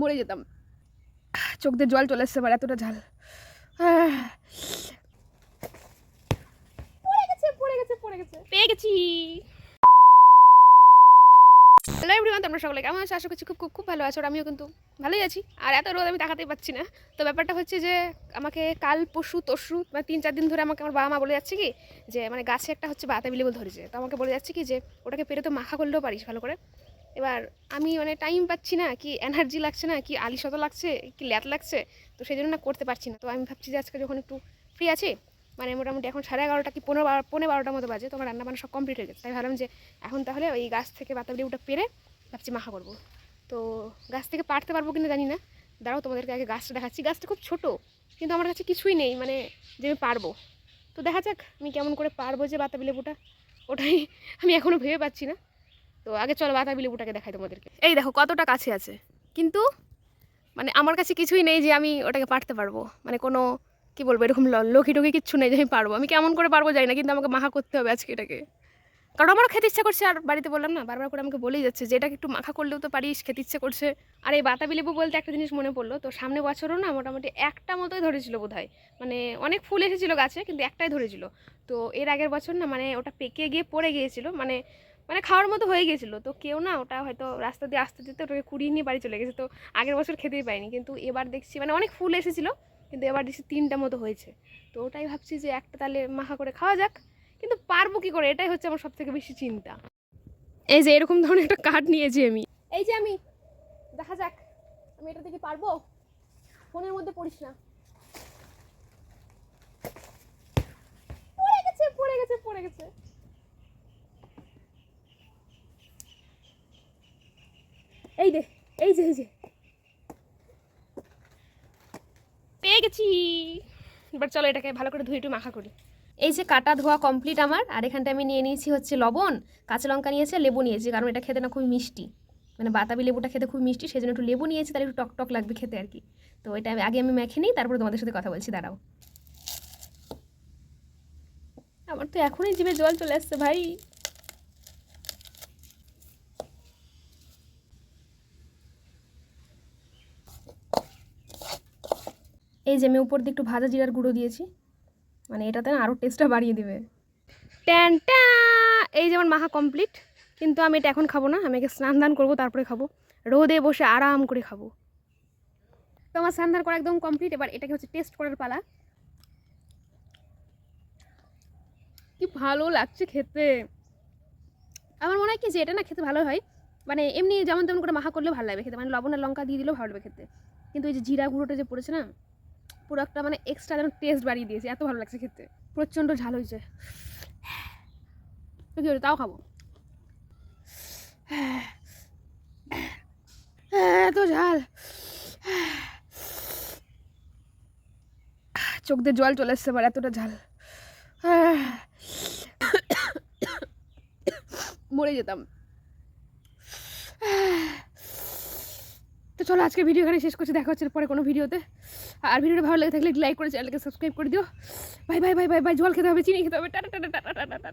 মরে যেতাম। চোখ দিয়ে জল চলে আসছে আমার, এতটা ঝাল। পেয়ে গেছি। হ্যালো এভরিওয়ান, তোমরা সকলে কেমন আছো? আশা করছি খুব খুব খুব ভালো আছো। আর আমিও কিন্তু ভালোই আছি। আর এত রোদ আমি তাকাতেই পাচ্ছি না। তো ব্যাপারটা হচ্ছে যে আমাকে কাল পরশু তরশু মানে 3-4 দিন ধরে আমাকে আমার বাবা মা বলে যাচ্ছে কি যে মানে গাছে একটা হচ্ছে বাতাবি লেবু ধরেছে। তো আমাকে বলে যাচ্ছে কি যে ওটাকে পেরে তো মাখা করলেও পারিস ভালো করে। এবার আমি মানে টাইম পাচ্ছি না, কি এনার্জি লাগছে না, কি আলিশত লাগছে, কি ল্যাট লাগছে, তো সেই জন্য না করতে পারছি না। তো আমি ভাবছি যে আজকে যখন একটু ফ্রি আছি, মানে মোটামুটি এখন 11:30 কি 12:15 মতো বাজে, তোমার রান্না বান্না সব কমপ্লিট হয়ে গেছে। তাই ভাবলাম যে এখন তাহলে ওই গাছ থেকে বাতাবি লেবুটা পেরে ভাবছি মাখা করবো। তো গাছ থেকে পারতে পারবো কিনা জানি না, দাঁড়াও তোমাদেরকে আগে গাছটা দেখাচ্ছি। গাছটা খুব ছোটো, কিন্তু আমার কাছে কিছুই নেই মানে যে আমি পারবো। তো দেখা যাক আমি কেমন করে পারবো যে বাতাবি লেবুটা, ওটাই আমি এখনও ভেবে পাচ্ছি না। তো আগে চলো বাতাবি লেবুটাকে দেখাই তোমাদেরকে। এই দেখো কতটা কাছে আছে, কিন্তু মানে আমার কাছে কিছুই নেই যে আমি ওটাকে পারতে পারবো। মানে কোনো কি বলবো, এরকম লক্ষ্মী টুকি কিচ্ছু নেই যে আমি পারবো। আমি কেমন করে পারবো জানি না, কিন্তু আমাকে মাখা করতে হবে আজকে এটাকে। কারণ আমারও খেতে ইচ্ছা করছে, আর বাড়িতে বললাম না বারবার করে আমাকে বলেই যাচ্ছে যে এটাকে একটু মাখা করলেও তো পারিস, খেতে ইচ্ছে করছে। আর এই বাতাবি লেবু বলতে একটা জিনিস মনে পড়লো, তো সামনে বছরও না মোটামুটি একটা মতোই ধরেছিল বোধহয়। মানে অনেক ফুল এসেছিলো গাছে, কিন্তু একটাই ধরেছিল। তো এর আগের বছর না মানে ওটা পেকে গিয়ে পড়ে গিয়েছিল, মানে মানে খাওয়ার মতো হয়ে গিয়েছিলো। তো কেউ না ওটা হয়তো রাস্তা দিয়ে আসতে যেতে ওটাকে কুড়িয়ে নিয়ে বাড়ি চলে গেছে। তো আগের বছর খেতেই পাইনি, কিন্তু এবার দেখছি মানে অনেক ফুল এসেছিলো, কিন্তু এবার দেখছি 3টা মতো হয়েছে। তো ওটাই ভাবছি যে একটা তাহলে মাখা করে খাওয়া যাক, কিন্তু পারবো কি করে, এটাই হচ্ছে আমার সব থেকে বেশি চিন্তা। এই যে এরকম ধরনের একটা কাঠ নিয়েছি আমি, এই যে আমি, দেখা যাক আমি এটা থেকে পারবো। ফোনের মধ্যে পড়িস না। পড়ে গেছে পড়ে গেছে পড়ে গেছে। এই দে, এই যে এই যে পেয়ে গেছি। এবার চলো এটাকে ভালো করে ধুয়ে একটু মাখা করি। এই যে কাটা ধোয়া কমপ্লিট আমার। আর এখানটা আমি নিয়ে নিয়েছি হচ্ছে লবণ, কাঁচা লঙ্কা নিয়েছি, লেবু নিয়েছি, কারণ এটা খেতে না খুবই মিষ্টি। মানে বাতাবি লেবুটা খেতে খুব মিষ্টি, সেই জন্য একটু লেবু নিয়েছি, তাহলে একটু টক টক লাগবে খেতে আর কি। তো এটা আমি মেখে নিই, তারপরে তোমাদের সাথে কথা বলছি, দাঁড়াও। আমার তো এখনই জিভে জল চলে আসছে ভাই। এই যে আমি উপর দিয়ে একটু ভাজা জিরার গুঁড়ো দিয়েছি, মানে এটাতে না আরও টেস্টটা বাড়িয়ে দেবে। ট্যানটা, এই যেমন মাখা কমপ্লিট। কিন্তু আমি এটা এখন খাবো না, আমি আগে স্নান দান করবো, তারপরে খাবো। রোদে বসে আরাম করে খাবো। তো আমার স্নান দান করা একদম কমপ্লিট। এবার এটাকে হচ্ছে টেস্ট করার পালা। কি ভালো লাগছে খেতে। আমার মনে হয় কি যে এটা না খেতে ভালো হয়, মানে এমনি যেমন তেমন করে মাখা করলে ভালো লাগবে খেতে, মানে লবণ আর লঙ্কা দিয়ে দিলেও ভালো লাগবে খেতে। কিন্তু এই যে জিরা গুঁড়োটা যে পড়েছে না, পুরো একটা মানে এক্সট্রা যেন টেস্ট বাড়িয়ে দিয়েছে, এত ভালো লাগছে খেতে। প্রচণ্ড ঝাল হয়েছে, তো কি তাও খাবো। এত ঝাল, চোখ দিয়ে জল চলে আসছে আমার, এতটা ঝাল। মরে যেতাম। তো চলো আজকে ভিডিও এখানে শেষ করছি, দেখা হচ্ছে পরে কোনো ভিডিওতে। আর ভিডিওটা ভালো লাগে থাকলে লাইক করে চ্যানেলকে সাবস্ক্রাইব করে দিও। Bye bye bye bye bye. জল খেতে হবে, চিনি খেতে হবে, টাটা টাটা টাটা টাটা।